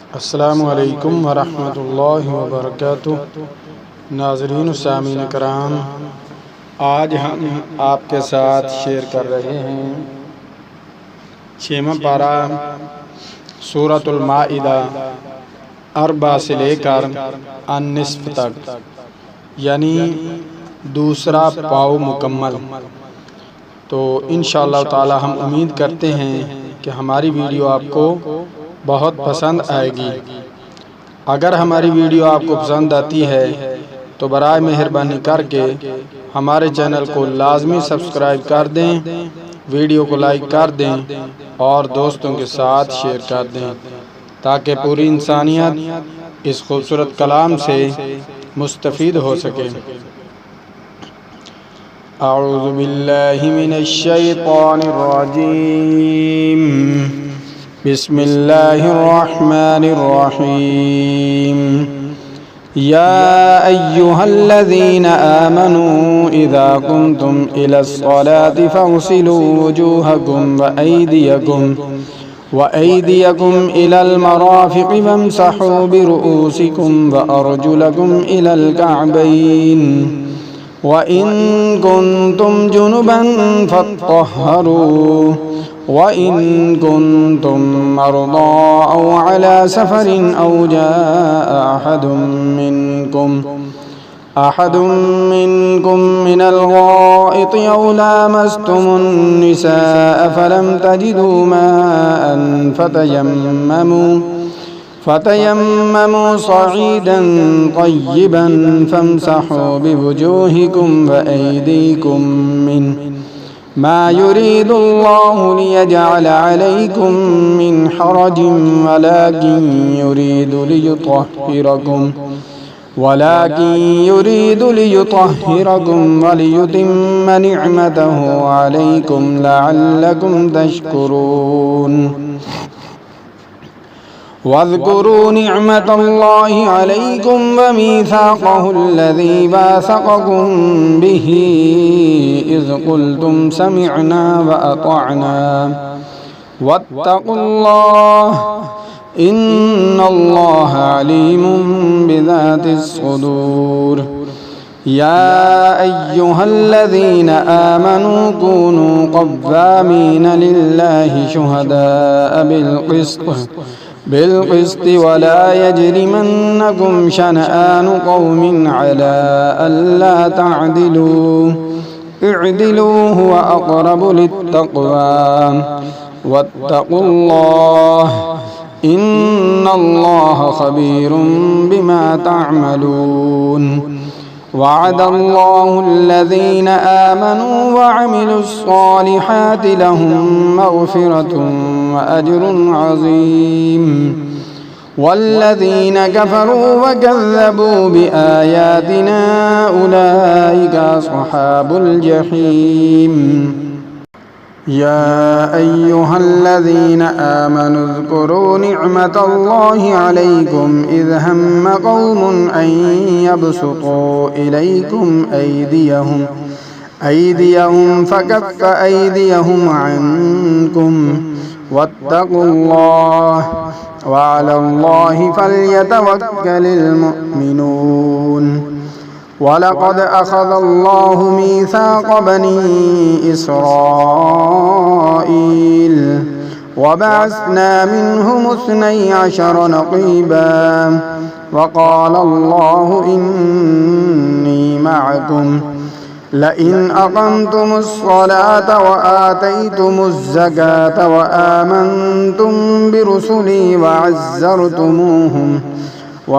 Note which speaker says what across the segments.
Speaker 1: अस्सलामु अलैकुम वरहमतुल्लाहि वबरकातुह। नाज़रीन सामीन कराम, आज हम आपके साथ शेयर कर रहे हैं 6वां पारा सूरतुल माइदा अरबा से लेकर अन्निस्फ तक, यानी दूसरा पाव मुकम्मल। तो इंशाअल्लाह ताला हम उम्मीद करते हैं कि हमारी वीडियो आपको बहुत पसंद आएगी। अगर हमारी वीडियो आपको पसंद आती है तो बराए मेहरबानी करके हमारे चैनल को लाजमी सब्सक्राइब कर दें, वीडियो को लाइक कर दें और दोस्तों के साथ शेयर कर दें, ताकि पूरी इंसानियत इस खूबसूरत कलाम से मुस्तफ़ीद हो सके। अऊज़ु बिल्लाहि मिनश शैतानिर रजीम। बिस्मिल्लाहिर रहमानिर रहीम। या अय्युहल्लज़ीना आमनू इज़ा कुंतुम इलस्सलाति फ़ग़सिलू वुजूहकुम व अयदियकुम इलल मराफ़िक़ि वम्सहू बिरुऊसिकुम व अर्जुलकुम इलल कअबैन व इन कुंतुम जुनुबन फ़त्तहरू व इन कुंतुम मर्दा औ अला सफ़रिन औ जाअ अहदुम मिनकुम मिनल गाइति औ लामस्तुमुन निसाअ फलम तजिदू माअन फ़तयम्ममू सईदन तय्यिबन फ़म्सहू बिवुजूहिकुम व अयदीकुम मिन्हु मा युरीदुल्लाहु लियजअल अलैकुम मिन हरजिन वलाकिन युरीदु लियुत्तहिरकुम वलियुतिम्म निअमतहु अलैकुम लअल्लकुम तशकुरून। वज़्कुरू निअमतल्लाहि अलैकुम व मीसाक़हुल्लज़ी वासक़कुम बिही इज़ क़ुल्तुम समिअना व अतअना वत्तक़ुल्लाह इन्नल्लाह अलीमुम बिज़ातिस सुदूर। या अय्युहल्लज़ीना आमनू कूनू क़व्वामीन लिल्लाहि शुहदाअ बिल्क़िस्ति वला यजरिमन्नकुम शनआनु क़ौमिन अला अल्ला तअदिलू इअदिलू हुवा अक़रबु लित्तक़वा वत्तक़ुल्लाह इन्नल्लाह ख़बीरुम बिमा तअमलून। वअदल्लाहुल्लज़ीना आमनू वअमिलुस्सालिहाति लहुम मग़फ़िरतुन व अज्रुन अज़ीम। वल्लज़ीना कफ़रू वकज़्ज़बू बिआयातिना उलाइका अस्हाबुल जहीम। या अय्युहल्लज़ीना आमनू उज़्कुरू निअमतल्लाहि अलैकुम इज़ हम्म क़ौमुन अन यबसुतू इलैकुम अयदियहुम फ़कफ़्फ़ अयदियहुम अन्कुम वत्तक़ुल्लाह व अलल्लाहि फ़ल्यतवक्कलिल मुअ्मिनून। वलक़द अख़ज़ल्लाहु मीसाक़ बनी इस्राईल वबअस्ना मिनहुम इस्नई अशर नक़ीबा वक़ाल अल्लाहु इन्नी मअकुम लइन अक़मतुमुस्सलात व आतयतुमुज़्ज़कात व आमनतुम बिरुसुली वअज़्ज़रतुमूहुम व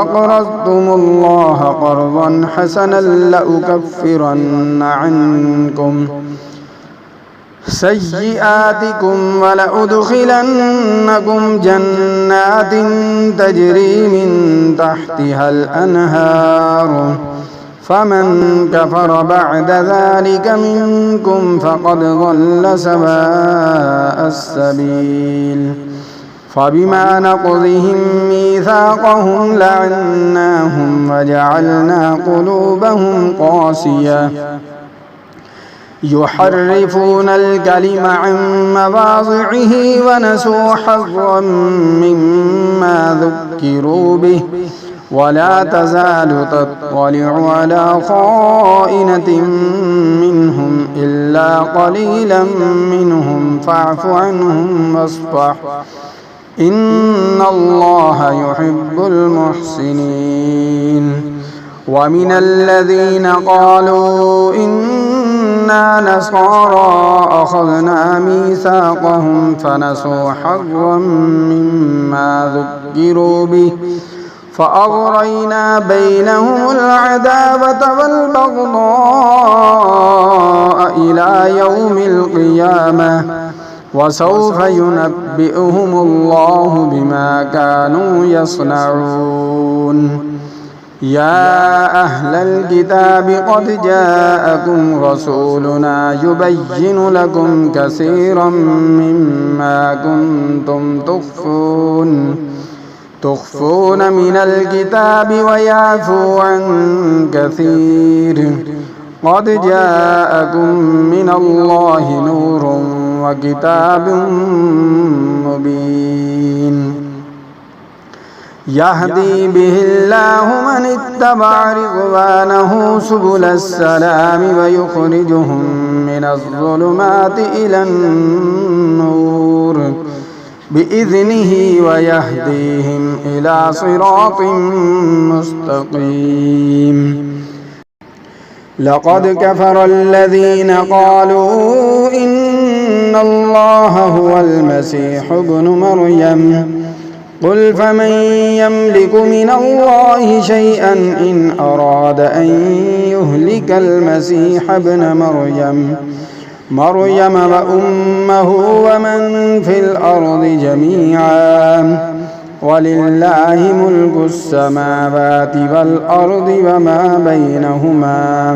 Speaker 1: अक़रज़्तुमुल्लाह क़र्ज़न हसनन लउकफ़्फ़िरन्न अन्कुम सय्यिआतिकुम व लउद्खिलन्नकुम जन्नातिन तजरी मिन तहतिहल अन्हार फमन कफ़र बअद ज़ालिक मिनकुम फ़क़द ज़ल्ल सवाअस सबील। फ़बिमा नक़ज़िहिम मीसाक़हुम लअन्नाहुम वजअलना क़ुलूबहुम क़ासियah يحرفون الكلم عن مواضعه ونسوا حظا مما ذكروا به ولا تزال تطلع على خائنة منهم إلا قليلا منهم فاعف عنهم واصفح إن الله يحب المحسنين. ومن الذين قالوا إنا نصارى أخذنا ميثاقهم فنسوا حظا مما ذكروا به فأغرينا بينهم العداوة والبغضاء إلى يوم القيامة وسوف ينبئهم الله بما كانوا يصنعون. يا أهل الكتاب قد جاءكم رسولنا يبين لكم كثيرا مما كنتم تخفون من الكتاب ويعفو عن كثير قد جاءكم من الله نور وكتاب مبين يهدي به الله من اتبع رضوانه سبل السلام ويخرجهم من الظلمات إلى النور بإذنه ويهديهم إلى صراط مستقيم. لقد كفر الذين قالوا إن الله هو المسيح ابن مريم قل فمن يملك من الله شيئا إن أراد أن يهلك المسيح ابن مريم وأمه ومن في الأرض جميعا ولله ملك السماوات والأرض وما بينهما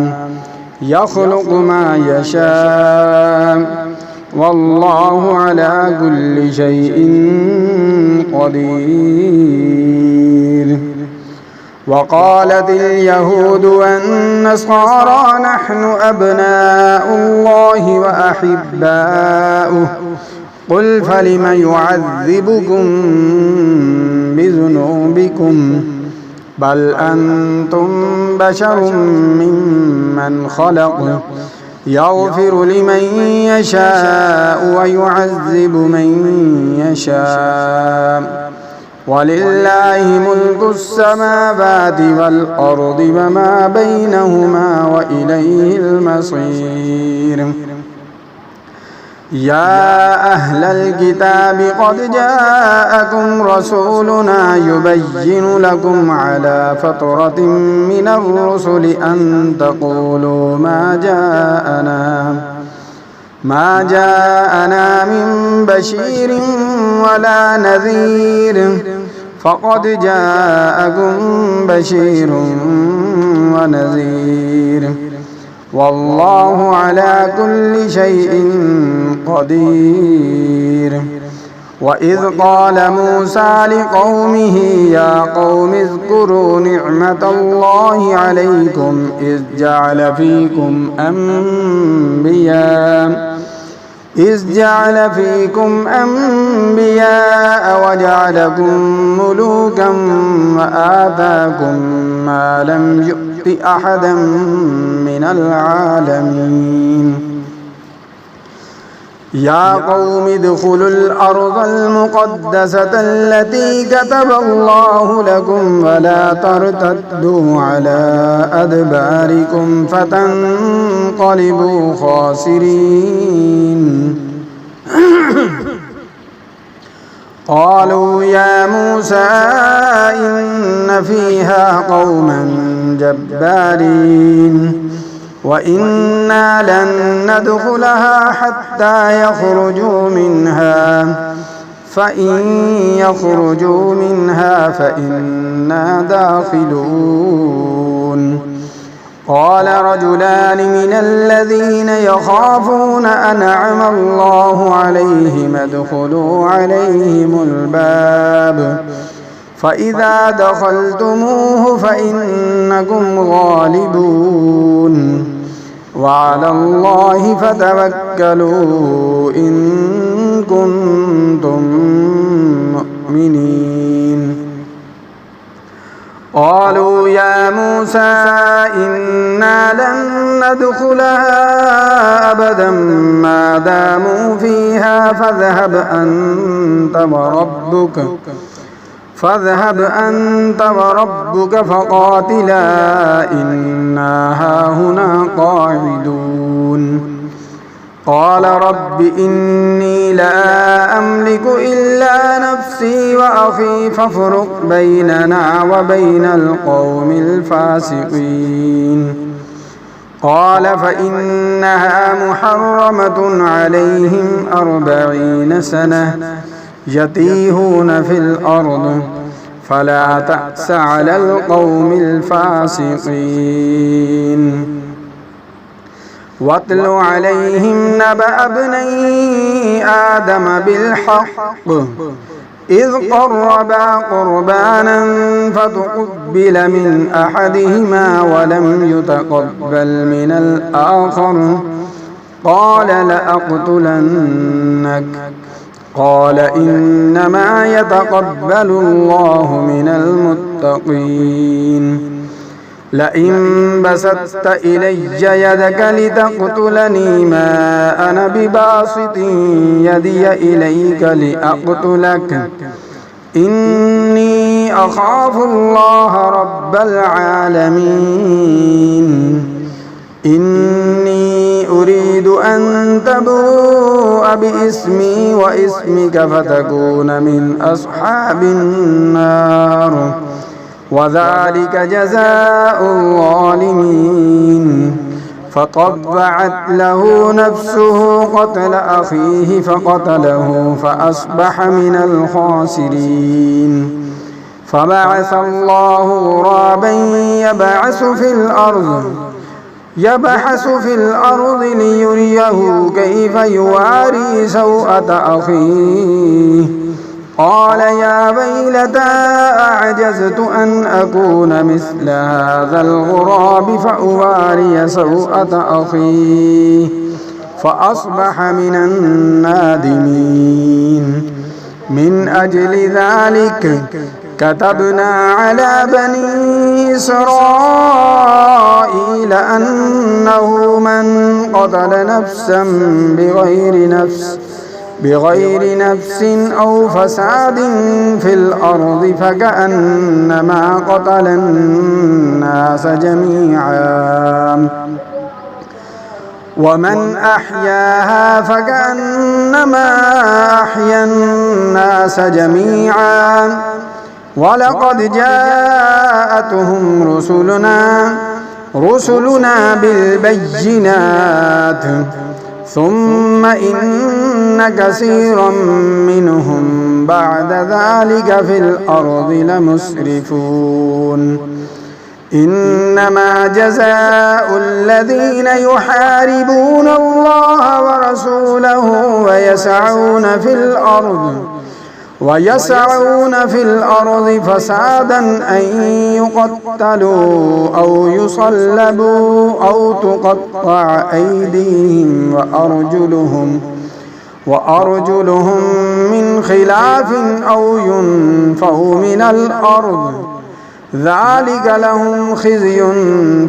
Speaker 1: يخلق ما يشاء والله على كل شيء قدير. وقالت اليهود والنصارى نحن أبناء الله وأحباؤه قل فلم يعذبكم بذنوبكم بل أنتم بشر ممن خلق يغفر لمن يشاء ويعذب من يشاء ولله ملك السماوات والأرض وما بينهما وإليه المصير. يا أهل الكتاب قد جاءكم رسولنا يبين لكم على فترة من الرسل أن تقولوا ما جاءنا من بشير ولا نذير فقد جاءكم بشير ونذير والله على كل شيء قدير. وإذ قال موسى لقومه يا قوم اذكروا نعمة الله عليكم إذ جعل فيكم أنبياء وجعلكم ملوكا وآتاكم ما لم يؤت أحدا من العالمين. يا قوم ادخلوا الأرض المقدسة التي كتب الله لكم ولا ترتدوا على أدباركم فتنقلبوا خاسرين. قالوا يا موسى إن فيها قوما جبارين وإنا لن ندخلها حتى يخرجوا منها فإن يخرجوا منها فإنا داخلون. قال رجلان من الذين يخافون أنعم الله عليهم ادخلوا عليهم الباب فإذا دخلتموه فإنكم غالبون وعلى الله فتوكلوا إن كنتم مؤمنين قالوا يا موسى إنا لن ندخلها أبدا ما داموا فيها فاذهب أنت وربك فقاتلا إنا هاهنا قاعدون قال رب إني لا أملك إلا نفسي وأخي فافرق بيننا وبين القوم الفاسقين قال فإنها محرمة عليهم 40 سنة يتيهون في الأرض فلا تأس على القوم الفاسقين واتل عليهم نبأ ابني آدم بالحق إذ قربا قربانا فتقبل من أحدهما ولم يتقبل من الآخر قال لأقتلنك قال إنما يتقبل الله من المتقين لئن بسطت إلي يدك لتقتلني ما أنا بباسط يدي إليك لأقتلك إني أخاف الله رب العالمين إني أريد أن تبوء بإسمي وإسمك فتكون من أصحاب النار وذلك جزاء الظالمين فطبعت له نفسه قتل أخيه فقتله فأصبح من الخاسرين فبعث الله غرابا يبحث في الأرض ليريه كيف يواري سوءة أخيه قال يا ويلتى أعجزت أن أكون مثل هذا الغراب فأواري سوءة أخيه فأصبح من النادمين من أجل ذلك كتبنا على بني إسرائيل أنه من قتل نفسا بغير نفس أو فساد في الأرض فكأنما قتل الناس جميعا ومن أحياها فكأنما أحيا الناس جميعا ولقد جاءتهم رسلنا بالبينات ثم إن كثيرا منهم بعد ذلك في الأرض لمسرفون إنما جزاء الذين يحاربون الله ورسوله ويسعون في الأرض فسادا أن يقتلوا أو يصلبوا أو تقطع أيديهم وأرجلهم من خلاف أو ينفوا من الأرض ذلك لهم خزي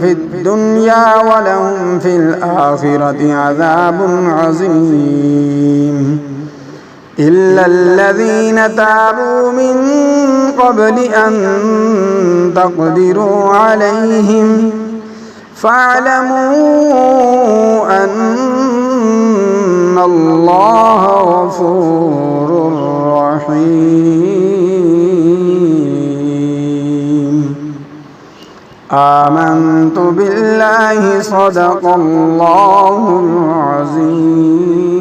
Speaker 1: في الدنيا ولهم في الآخرة عذاب عظيم إلا الذين تابوا من قبل أن تقدروا عليهم فاعلموا أن الله غفور رحيم آمنت بالله صدق الله العظيم.